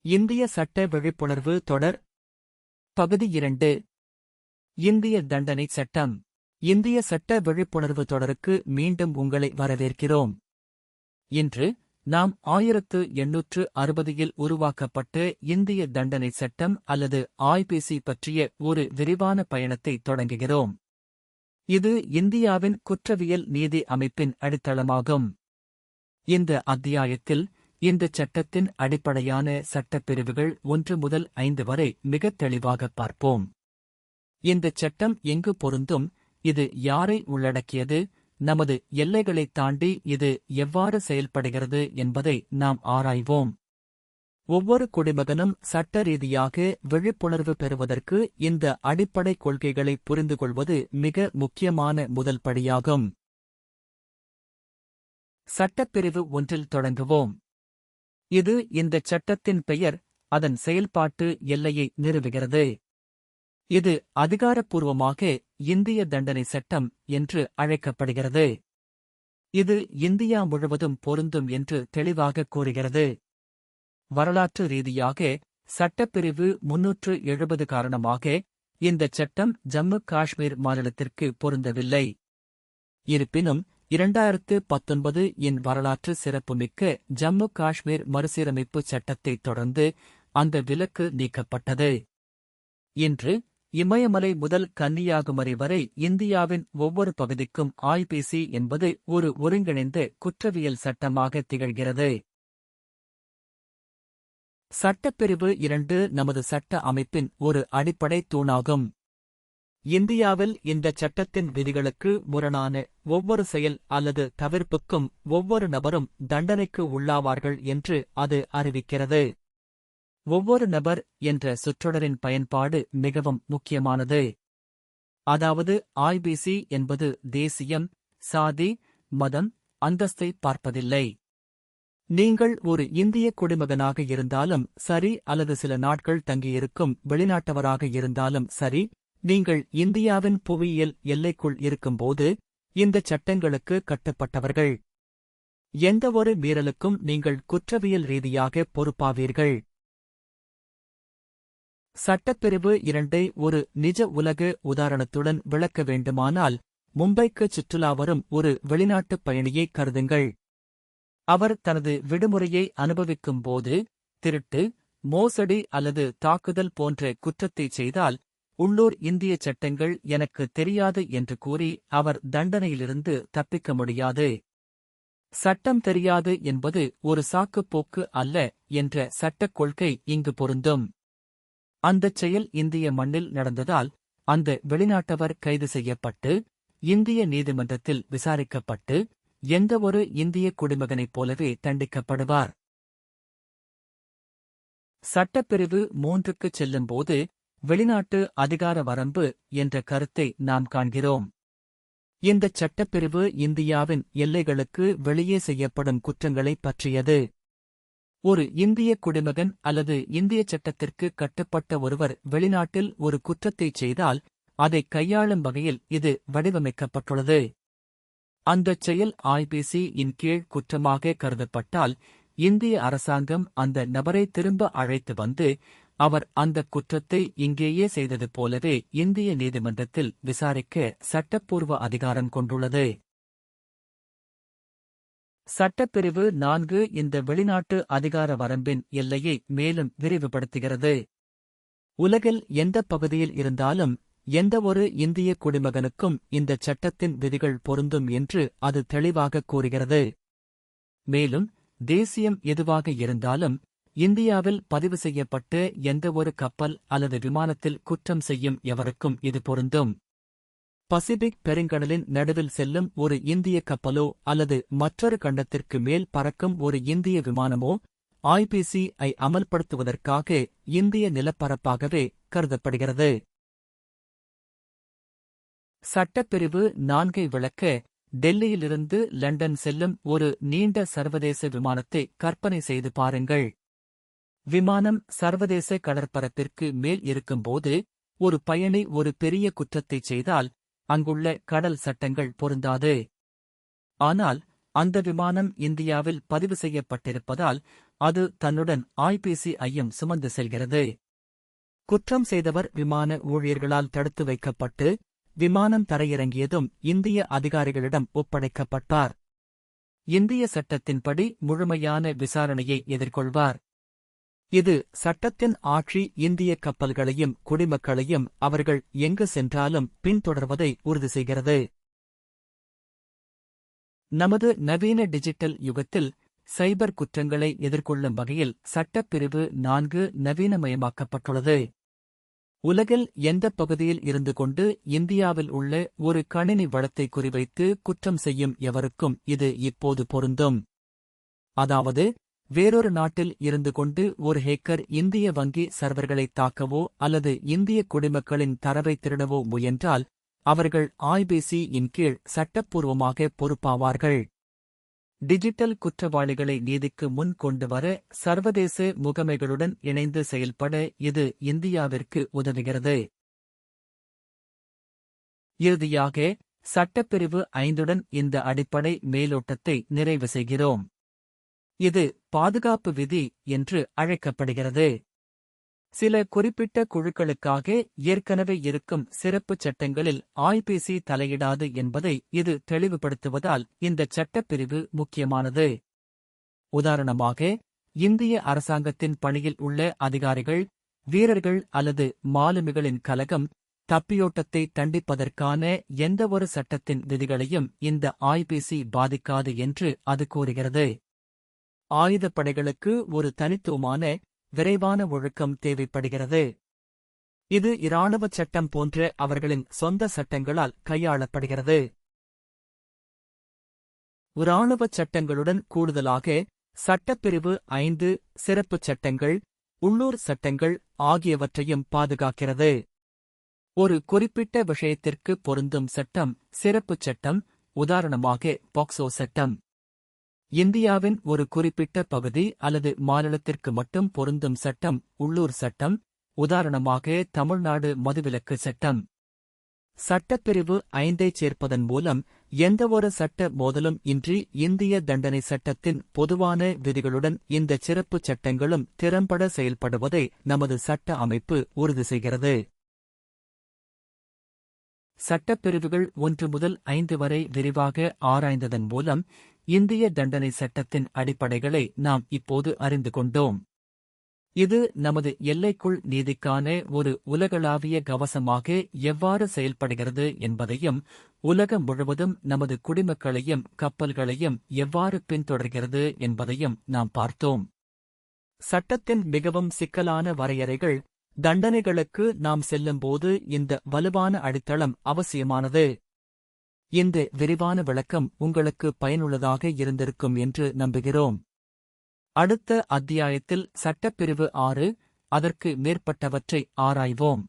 இந்திய சட்ட விழிப்புணர்வு தொடர் பகுதி 2. இந்திய தண்டனை சட்டம். இந்திய சட்ட விழிப்புணர்வு தொடருக்கு மீண்டும் உங்களை வரவேற்கிறோம். இன்று நாம் 1860இல் உருவாக்கப்பட்ட இந்திய தண்டனை சட்டம் அல்லது ஐபிசி பற்றிய ஒரு விரிவான பயணத்தை தொடங்குகிறோம். இது இந்தியாவின் குற்றவியல் நீதி அமைப்பின் அடித்தளமாகும். இந்த அத்தியாயத்தில் இந்தச் சட்டத்தின் அடிப்படையான சட்டப்பிரிவுகள் 1 முதல் 5 வரை மிகத் தெளிவாகப் பார்ப்போம். இந்தச் சட்டம் எங்கு பொருந்தும், இது யாரை உள்ளடக்கியது, நமது எல்லைகளைத் தாண்டி இது எவ்வாறு செயல்படுகிறது என்பதை நாம் ஆராய்வோம். ஒவ்வொரு குடிமகனும் சட்ட ரீதியாக விழிப்புணர்வு பெறுவதற்கு இந்த அடிப்படை கொள்கைகளை புரிந்துகொள்வது மிக முக்கியமான முதல் படியாகும். சட்டப்பிரிவு 1இல் தொடங்குவோம். இது இந்தச் சட்டத்தின் பெயர், அதன் செயல்பாட்டு எல்லையை நிறுவுகிறது. இது அதிகாரப்பூர்வமாக இந்திய தண்டனை சட்டம் என்று அழைக்கப்படுகிறது. இது இந்தியா முழுவதும் பொருந்தும் என்று தெளிவாக கூறுகிறது. வரலாற்று ரீதியாக சட்டப்பிரிவு 370 காரணமாக இந்தச் சட்டம் ஜம்மு காஷ்மீர் மாநிலத்திற்கு பொருந்தவில்லை. இருப்பினும் 2019 இன் வரலாற்று சிறப்புமிக்க ஜம்மு காஷ்மீர் மறுசீரமைப்பு சட்டத்தைத் தொடர்ந்து அந்த விலக்கு நீக்கப்பட்டது. இன்று இமயமலை முதல் கன்னியாகுமரி வரை இந்தியாவின் ஒவ்வொரு பகுதிக்கும் ஐபிசி என்பது ஒரு ஒருங்கிணைந்த குற்றவியல் சட்டமாக திகழ்கிறது. சட்டப்பிரிவு 2 நமது சட்ட அமைப்பின் ஒரு அடிப்படை தூணாகும். இந்தியாவில் இந்தச் சட்டத்தின் விதிகளுக்கு முரணான ஒவ்வொரு செயல் அல்லது தவிர்ப்புக்கும் ஒவ்வொரு நபரும் தண்டனைக்கு உள்ளாவார்கள் என்று அது அறிவிக்கிறது. ஒவ்வொரு நபர் என்ற சொற்றொடரின் பயன்பாடு மிகவும் முக்கியமானது. அதாவது ஐபிசி என்பது தேசியம், சாதி, மதம், அந்தஸ்தை பார்ப்பதில்லை. நீங்கள் ஒரு இந்திய குடிமகனாக இருந்தாலும் சரி அல்லது சில நாட்கள் தங்கியிருக்கும் வெளிநாட்டவராக இருந்தாலும் சரி, நீங்கள் இந்தியாவின் புவியியல் எல்லைக்குள் இருக்கும்போது இந்தச் சட்டங்களுக்கு கட்டுப்பட்டவர்கள். எந்தவொரு மீறலுக்கும் நீங்கள் குற்றவியல் ரீதியாக பொறுப்பாவீர்கள். சட்டப்பிரிவு 2ஐ ஒரு நிஜ உலக உதாரணத்துடன் விளக்க வேண்டுமானால், மும்பைக்கு சுற்றுலா வரும் ஒரு வெளிநாட்டுப் பயணியை கருதுங்கள். அவர் தனது விடுமுறையை அனுபவிக்கும்போது திருட்டு, மோசடி அல்லது தாக்குதல் போன்ற குற்றத்தைச் செய்தால், உள்ளூர் இந்திய சட்டங்கள் எனக்கு தெரியாது என்று கூறி அவர் தண்டனையிலிருந்து தப்பிக்க முடியாது. சட்டம் தெரியாது என்பது ஒரு சாக்குப்போக்கு அல்ல என்ற சட்டக் கொள்கை இங்கு பொருந்தும். அந்தச் செயல் இந்திய மண்ணில் நடந்ததால் அந்த வெளிநாட்டவர் கைது செய்யப்பட்டு இந்திய நீதிமன்றத்தில் விசாரிக்கப்பட்டு எந்தவொரு இந்திய குடிமகனைப் போலவே தண்டிக்கப்படுவார். சட்டப்பிரிவு 3க்குச் செல்லும்போது வெளிநாட்டு அதிகார வரம்பு என்ற கருத்தை நாம் காண்கிறோம். இந்தச் சட்டப்பிரிவு இந்தியாவின் எல்லைகளுக்கு வெளியே செய்யப்படும் குற்றங்களைப் பற்றியது. ஒரு இந்திய குடிமகன் அல்லது இந்திய சட்டத்திற்கு கட்டுப்பட்ட ஒருவர் வெளிநாட்டில் ஒரு குற்றத்தைச் செய்தால் அதைக் கையாளும் வகையில் இது வடிவமைக்கப்பட்டுள்ளது. அந்தச் செயல் ஐபிசி இன் கீழ் குற்றமாக கருதப்பட்டால், இந்திய அரசாங்கம் அந்த நபரை திரும்ப அழைத்து வந்து அவர் அந்தக் குற்றத்தை இங்கேயே செய்தது போலவே இந்திய நீதிமன்றத்தில் விசாரிக்க சட்டப்பூர்வ அதிகாரம் கொண்டுள்ளது. சட்டப்பிரிவு 4 இந்த வெளிநாட்டு அதிகார வரம்பின் எல்லையை மேலும் விரிவுபடுத்துகிறது. உலகில் எந்தப் பகுதியில் இருந்தாலும் எந்தவொரு இந்திய குடிமகனுக்கும் இந்தச் சட்டத்தின் விதிகள் பொருந்தும் என்று அது தெளிவாக கூறுகிறது. மேலும் தேசியம் எதுவாக இருந்தாலும், இந்தியாவில் பதிவு செய்யப்பட்ட எந்தவொரு கப்பல் அல்லது விமானத்தில் குற்றம் செய்யும் எவருக்கும் இது பொருந்தும். பசிபிக் பெருங்கடலின் நடுவில் செல்லும் ஒரு இந்திய கப்பலோ அல்லது மற்றொரு கண்டத்திற்கு மேல் பறக்கும் ஒரு இந்திய விமானமோ ஐபிசி-ஐ அமல்படுத்துவதற்காக இந்திய நிலப்பரப்பாகவே கருதப்படுகிறது. சட்டப்பிரிவு 4ஐ விளக்க, டெல்லியிலிருந்து லண்டன் செல்லும் ஒரு நீண்ட சர்வதேச விமானத்தை கற்பனை செய்து பாருங்கள். விமானம் சர்வதேச கடற்பரப்பிற்கு மேல் இருக்கும்போது ஒரு பயணி ஒரு பெரிய குற்றத்தைச் செய்தால் அங்குள்ள கடல் சட்டங்கள் பொருந்தாது. ஆனால் அந்த விமானம் இந்தியாவில் பதிவு செய்யப்பட்டிருப்பதால் அது தன்னுடன் ஐபிசி-ஐயும் சுமந்து செல்கிறது. குற்றம் செய்தவர் விமான ஊழியர்களால் தடுத்து வைக்கப்பட்டு, விமானம் தரையிறங்கியதும் இந்திய அதிகாரிகளிடம் ஒப்படைக்கப்பட்டார். இந்திய சட்டத்தின்படி முழுமையான விசாரணையை எதிர்கொள்வார். இது சட்டத்தின் ஆட்சி இந்திய கப்பல்களையும் குடிமக்களையும் அவர்கள் எங்கு சென்றாலும் பின்தொடர்வதை உறுதி செய்கிறது. நமது நவீன டிஜிட்டல் யுகத்தில் சைபர் குற்றங்களை எதிர்கொள்ளும் வகையில் சட்டப்பிரிவு 4 நவீனமயமாக்கப்பட்டுள்ளது. உலகில் எந்தப் பகுதியில் இருந்து கொண்டு இந்தியாவில் உள்ள ஒரு கணினி வளத்தை குறிவைத்து குற்றம் செய்யும் எவருக்கும் இது இப்போது பொருந்தும். அதாவது, வேறொரு நாட்டில் இருந்து கொண்டு ஒரு ஹேக்கர் இந்திய வங்கி சர்வர்களை தாக்கவோ அல்லது இந்திய குடிமக்களின் தரவை திருடவோ முயன்றால் அவர்கள் ஐபிசி-இன் கீழ் சட்டப்பூர்வமாக பொறுப்பாவார்கள். டிஜிட்டல் குற்றவாளிகளை நீதிக்கு முன் கொண்டு வர சர்வதேச முகமைகளுடன் இணைந்து செயல்பட இது இந்தியாவிற்கு உதவுகிறது. இறுதியாக, சட்டப்பிரிவு 5உடன் இந்த அடிப்படை மேலோட்டத்தை நிறைவு செய்கிறோம். இது பாதுகாப்பு விதி என்று அழைக்கப்படுகிறது. சில குறிப்பிட்ட குழுக்களுக்காக ஏற்கனவே இருக்கும் சிறப்புச் சட்டங்களில் ஐபிசி தலையிடாது என்பதை இது தெளிவுபடுத்துவதால் இந்த சட்டப்பிரிவு முக்கியமானது. உதாரணமாக, இந்திய அரசாங்கத்தின் பணியில் உள்ள அதிகாரிகள், வீரர்கள் அல்லது மாலுமிகளின் கலகம், தப்பியோட்டத்தை தண்டிப்பதற்கான எந்தவொரு சட்டத்தின் விதிகளையும் இந்த ஐபிசி பாதிக்காது என்று அது கூறுகிறது. ஆயுதப்படைகளுக்கு ஒரு தனித்துவமான, விரைவான ஒழுக்கம் தேவைப்படுகிறது. இது இராணுவச் சட்டம் போன்ற அவர்களின் சொந்த சட்டங்களால் கையாளப்படுகிறது. இராணுவச் சட்டங்களுடன் கூடுதலாக, சட்டப்பிரிவு 5 சிறப்புச் சட்டங்கள், உள்ளூர் சட்டங்கள் ஆகியவற்றையும் பாதுகாக்கிறது. ஒரு குறிப்பிட்ட விஷயத்திற்கு பொருந்தும் சட்டம் சிறப்புச் சட்டம், உதாரணமாக பாக்சோ சட்டம். இந்தியாவின் ஒரு குறிப்பிட்ட பகுதி அல்லது மாநிலத்திற்கு மட்டும் பொருந்தும் சட்டம் உள்ளூர் சட்டம், உதாரணமாக தமிழ்நாடு மதுவிலக்கு சட்டம். சட்டப்பிரிவு 5ஐ சேர்ப்பதன் மூலம் எந்தவொரு சட்ட மோதலும் இன்றி இந்திய தண்டனை சட்டத்தின் பொதுவான விதிகளுடன் இந்த சிறப்புச் சட்டங்களும் திறம்பட செயல்படுவதை நமது சட்ட அமைப்பு உறுதி செய்கிறது. சட்டப்பிரிவுகள் 1 முதல் 5 வரை விரிவாக ஆராய்ந்ததன் மூலம் இந்திய தண்டனை சட்டத்தின் அடிப்படைகளை நாம் இப்போது அறிந்து கொண்டோம். இது நமது எல்லைக்குள் நீதிக்கான ஒரு உலகளாவிய கவசமாக எவ்வாறு செயல்படுகிறது என்பதையும், உலகம் முழுவதும் நமது குடிமக்களையும் கப்பல்களையும் எவ்வாறு பின்தொடர்கிறது என்பதையும் நாம் பார்த்தோம். சட்டத்தின் மிகவும் சிக்கலான வரையறைகள், தண்டனைகளுக்கு நாம் செல்லும்போது இந்த வலுவான அடித்தளம் அவசியமானது. இந்த விரிவான விளக்கம் உங்களுக்கு பயனுள்ளதாக இருந்திருக்கும் என்று நம்புகிறோம். அடுத்த அத்தியாயத்தில் சட்டப்பிரிவு 6, அதற்கு மேற்பட்டவற்றை ஆராய்வோம்.